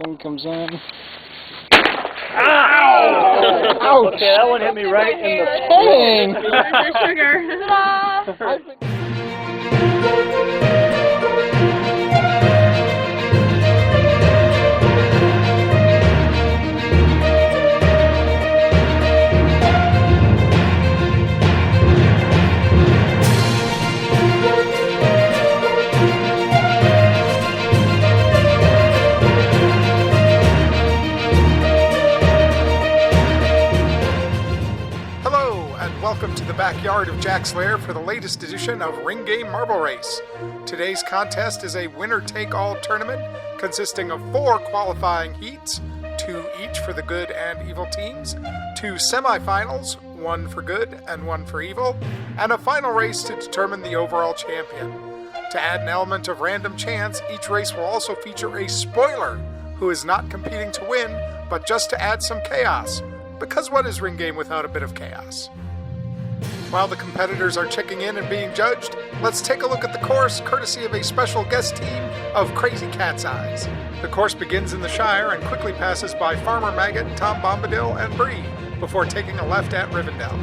Thing comes in. Ow! Ouch! Okay, that one hit me right in the Dang! There's your sugar. Welcome to the backyard of Jack's Lair for the latest edition of Ring Game Marble Race. Today's contest is a winner-take-all tournament consisting of 4 qualifying heats, 2 each for the good and evil teams, 2 semifinals, 1 for good and 1 for evil, and a final race to determine the overall champion. To add an element of random chance, each race will also feature a spoiler who is not competing to win, but just to add some chaos. Because what is Ring Game without a bit of chaos? While the competitors are checking in and being judged, let's take a look at the course courtesy of a special guest team of Crazy Cat's Eyes. The course begins in the Shire and quickly passes by Farmer Maggot, Tom Bombadil, and Bree before taking a left at Rivendell.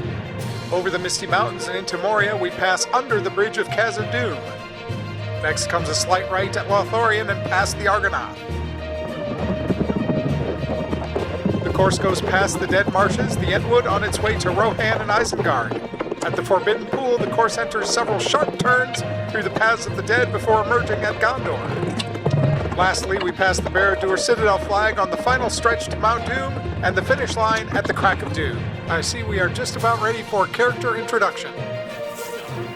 Over the Misty Mountains and into Moria, we pass under the bridge of Khazad-dûm. Next comes a slight right at Lothlorien and past the Argonath. The course goes past the Dead Marshes, the Entwood on its way to Rohan and Isengard. At the Forbidden Pool, the course enters several sharp turns through the Paths of the Dead before emerging at Gondor. Lastly, we pass the Barad-dûr Citadel flag on the final stretch to Mount Doom and the finish line at the Crack of Doom. I see we are just about ready for character introduction.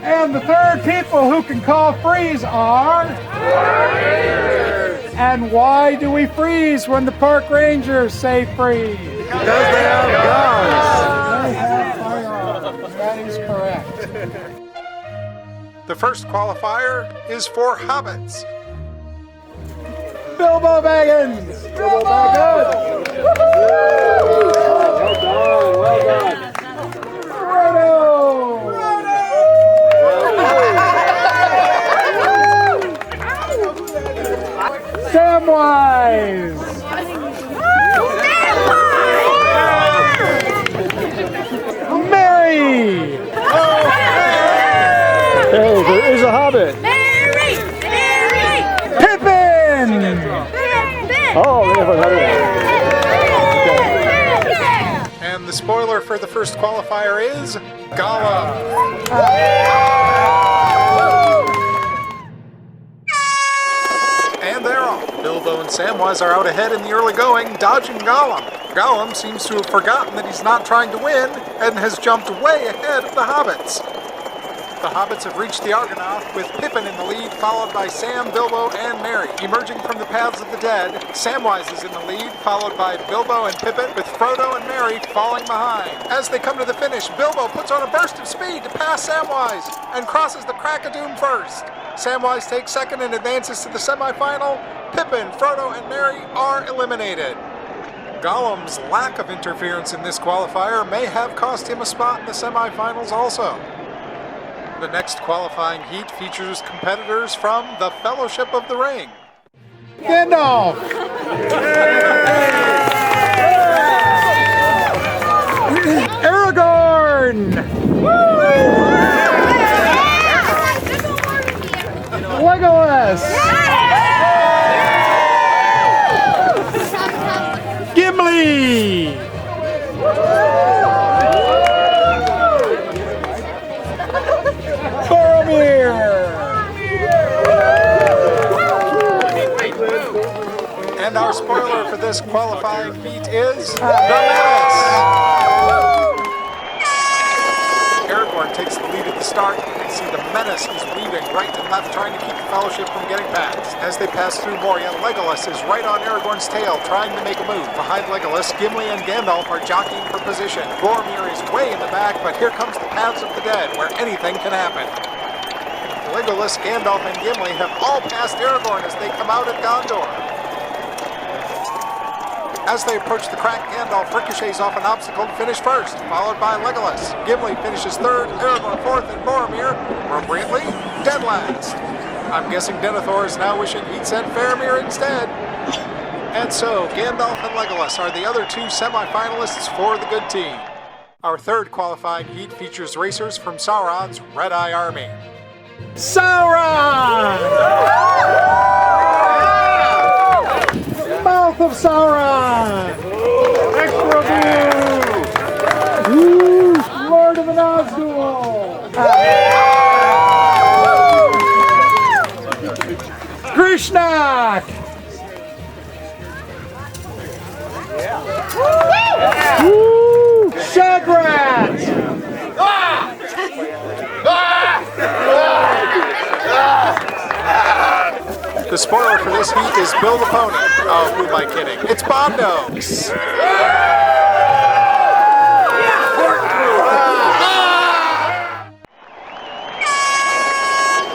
And the third people who can call freeze are... And why do we freeze when the park rangers say freeze? Because they have guns! They have firearms. That is correct. The first qualifier is for hobbits. Bilbo Baggins! Bilbo Baggins! Well done, well done. Frodo! Samwise! Mary! Hey, there is a hobbit. Mary! Pippin! Oh, we have another one. And the spoiler for the first qualifier is Gollum. And they're off. Bilbo and Samwise are out ahead in the early going, dodging Gollum. Gollum seems to have forgotten that he's not trying to win and has jumped way ahead of the hobbits. The hobbits have reached the Argonath with Pippin in the lead, followed by Sam, Bilbo, and Merry. Emerging from the Paths of the Dead, Samwise is in the lead, followed by Bilbo and Pippin, with Frodo and Merry falling behind. As they come to the finish, Bilbo puts on a burst of speed to pass Samwise and crosses the Crack of Doom first. Samwise takes second and advances to the semifinal. Pippin, Frodo, and Merry are eliminated. Gollum's lack of interference in this qualifier may have cost him a spot in the semifinals also. The next qualifying heat features competitors from the Fellowship of the Ring. Gandalf! Aragorn! Legolas! Gimli! Boromir! And our spoiler for this qualifying heat is the Menace! Aragorn takes the lead at the start. You can see the Menace is weaving right and left, trying to keep the Fellowship from getting past. As they pass through Moria, Legolas is right on Aragorn's tail, trying to make a move. Behind Legolas, Gimli and Gandalf are jockeying for position. Boromir is way in the back, but here comes the Paths of the Dead, where anything can happen. Legolas, Gandalf, and Gimli have all passed Aragorn as they come out at Gondor. As they approach the crack, Gandalf ricochets off an obstacle to finish first, followed by Legolas. Gimli finishes third, Aragorn fourth, and Boromir, appropriately, dead last. I'm guessing Denethor is now wishing he'd sent Faramir instead. And so, Gandalf and Legolas are the other two semi-finalists for the good team. Our third qualifying heat features racers from Sauron's Red Eye Army. Sauron! Mouth of Sauron! Extra view! Lord of the Nazgul! Grishnak! Woo! Shagrat! The spoiler for this heat is Bill the Pony. Oh, who am I kidding? It's Bondo!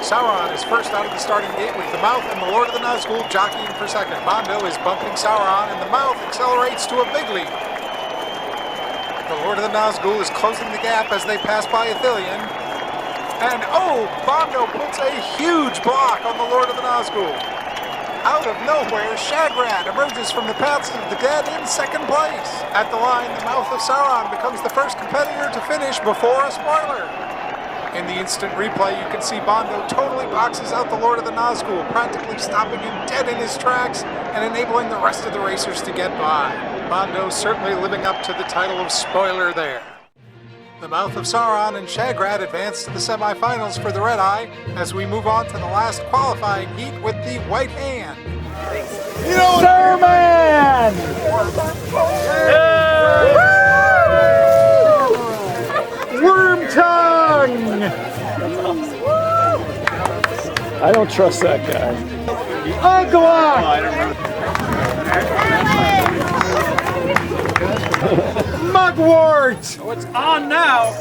Sauron is first out of the starting gate with the Mouth and the Lord of the Nazgul jockeying for second. Bondo is bumping Sauron and the Mouth accelerates to a big lead. The Lord of the Nazgul is closing the gap as they pass by Ithilien. And oh, Bondo puts a huge block on the Lord of the Nazgul. Out of nowhere, Shagrat emerges from the paths of the dead in second place. At the line, the Mouth of Sauron becomes the first competitor to finish before a spoiler. In the instant replay, you can see Bondo totally boxes out the Lord of the Nazgul, practically stopping him dead in his tracks and enabling the rest of the racers to get by. Bondo certainly living up to the title of spoiler there. The Mouth of Sauron and Shagrat advance to the semifinals for the Red Eye as we move on to the last qualifying heat with the White Hand. Sermon! Worm tongue! I don't trust that guy. Ugla! Mugwort! Oh, it's on now.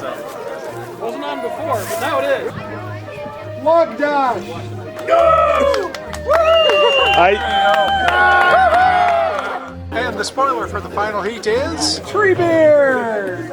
Wasn't on before, but now it is. Lugdash! And the spoiler for the final heat is... Treebeard!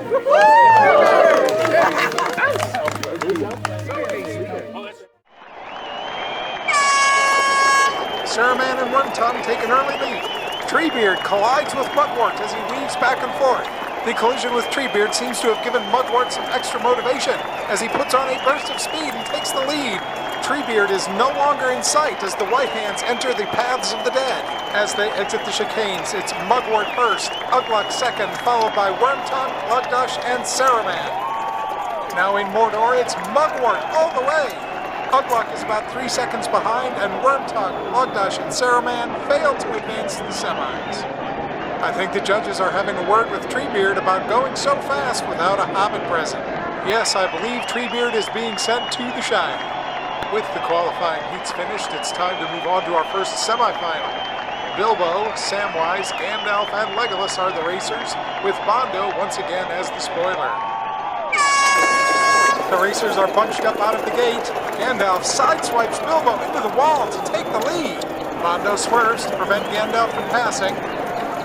Saruman and Wormtongue take an early lead. Treebeard collides with Mugwort as he weaves back and forth. The collision with Treebeard seems to have given Mugwort some extra motivation as he puts on a burst of speed and takes the lead. Treebeard is no longer in sight as the White Hands enter the paths of the dead. As they exit the chicanes, it's Mugwort first, Ugluk second, followed by Wormtongue, Lugdash, and Saruman. Now in Mordor, it's Mugwort all the way. Ugluk is about 3 seconds behind, and Wormtongue, Lugdash, and Saruman fail to advance to the semis. I think the judges are having a word with Treebeard about going so fast without a hobbit present. Yes, I believe Treebeard is being sent to the Shire. With the qualifying heats finished, it's time to move on to our first semifinal. Bilbo, Samwise, Gandalf, and Legolas are the racers, with Bondo once again as the spoiler. The racers are bunched up out of the gate. Gandalf sideswipes Bilbo into the wall to take the lead. Bondo swerves to prevent Gandalf from passing.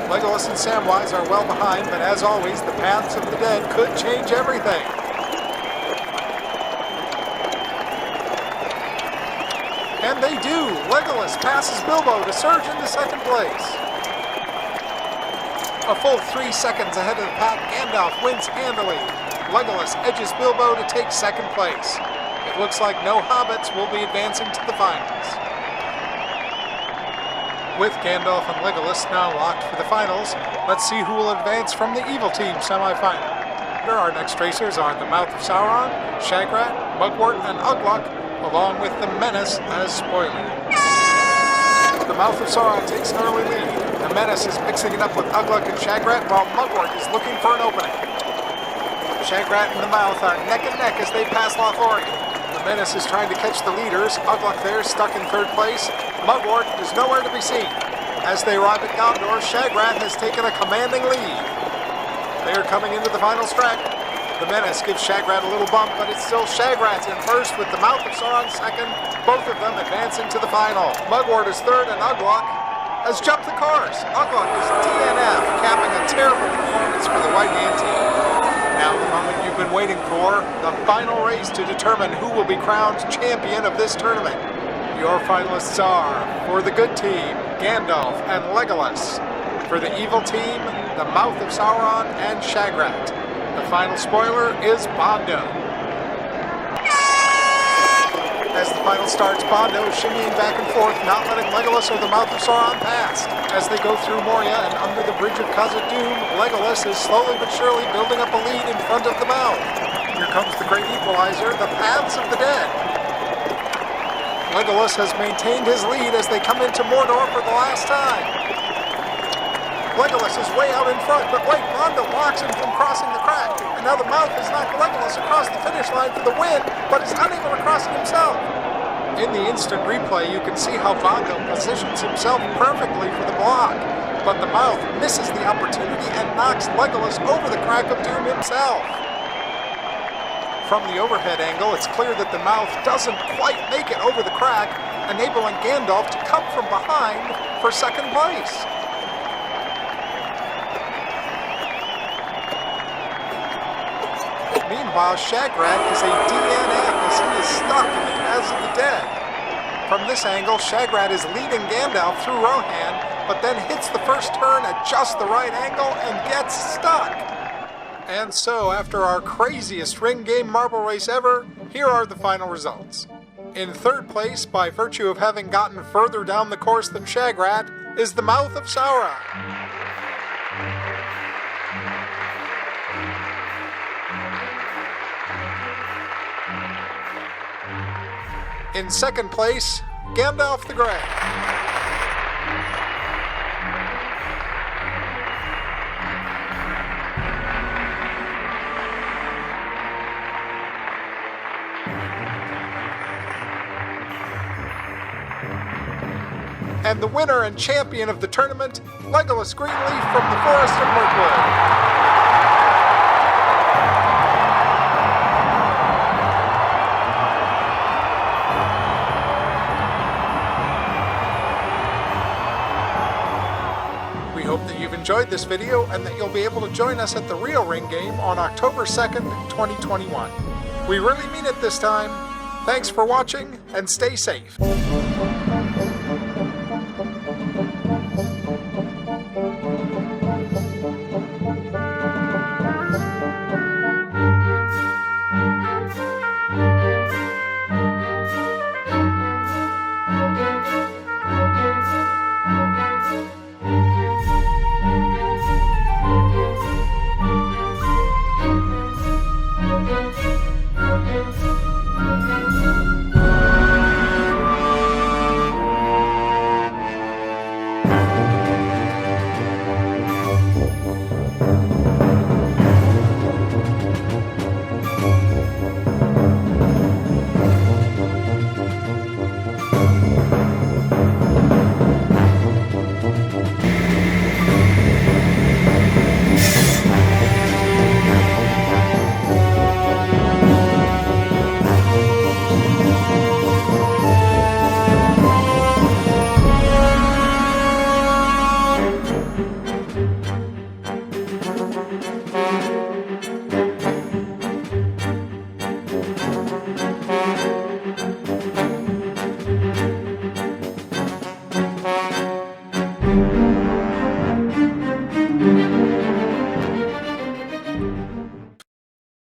Legolas and Samwise are well behind, but as always, the paths of the dead could change everything. And they do! Legolas passes Bilbo to surge into second place. A full 3 seconds ahead of the pack, Gandalf wins handily. Legolas edges Bilbo to take second place. It looks like no hobbits will be advancing to the finals. With Gandalf and Legolas now locked for the finals, let's see who will advance from the evil team semifinal. Our next racers are the Mouth of Sauron, Shagrat, Mugwort, and Ugluk, along with the Menace as spoiler. The Mouth of Sauron takes an early lead. The Menace is mixing it up with Ugluk and Shagrat while Mugwort is looking for an opening. Shagrat and the Mouth are neck and neck as they pass Lothlorien. The Menace is trying to catch the leaders. Ugluk there stuck in third place. Mugwort is nowhere to be seen. As they arrive at Gondor, Shagrat has taken a commanding lead. They are coming into the final stretch. The Menace gives Shagrat a little bump, but it's still Shagrat's in first with the Mouth of Sauron second, both of them advancing to the final. Mugwort is third and Ugluk has jumped the cars. Ugluk is DNF, capping a terrible performance for the White Hand team. Now the moment you've been waiting for, the final race to determine who will be crowned champion of this tournament. Your finalists are, for the good team, Gandalf and Legolas. For the evil team, the Mouth of Sauron and Shagrat. The final spoiler is Bondo. As the final starts, Bondo is shimmying back and forth, not letting Legolas or the Mouth of Sauron pass. As they go through Moria and under the bridge of Khazad-dûm, Legolas is slowly but surely building up a lead in front of the Mouth. Here comes the great equalizer, the Paths of the Dead. Legolas has maintained his lead as they come into Mordor for the last time. Legolas is way out in front, but wait, Bondo blocks him from crossing the crack. And now the Mouth has knocked Legolas across the finish line for the win, but is unable to cross it himself. In the instant replay, you can see how Bondo positions himself perfectly for the block. But the Mouth misses the opportunity and knocks Legolas over the crack of doom himself. From the overhead angle, it's clear that the Mouth doesn't quite make it over the crack, enabling Gandalf to come from behind for second place. Meanwhile, Shagrat is a DNF as he is stuck in the Paths of the Dead. From this angle, Shagrat is leading Gandalf through Rohan, but then hits the first turn at just the right angle and gets stuck. And so, after our craziest ring game marble race ever, here are the final results. In third place, by virtue of having gotten further down the course than Shagrat, is the Mouth of Sauron. In second place, Gandalf the Grey. And the winner and champion of the tournament, Legolas Greenleaf from the Forest of Mirkwood. We hope that you've enjoyed this video and that you'll be able to join us at the real ring game on October 2nd, 2021. We really mean it this time. Thanks for watching and stay safe.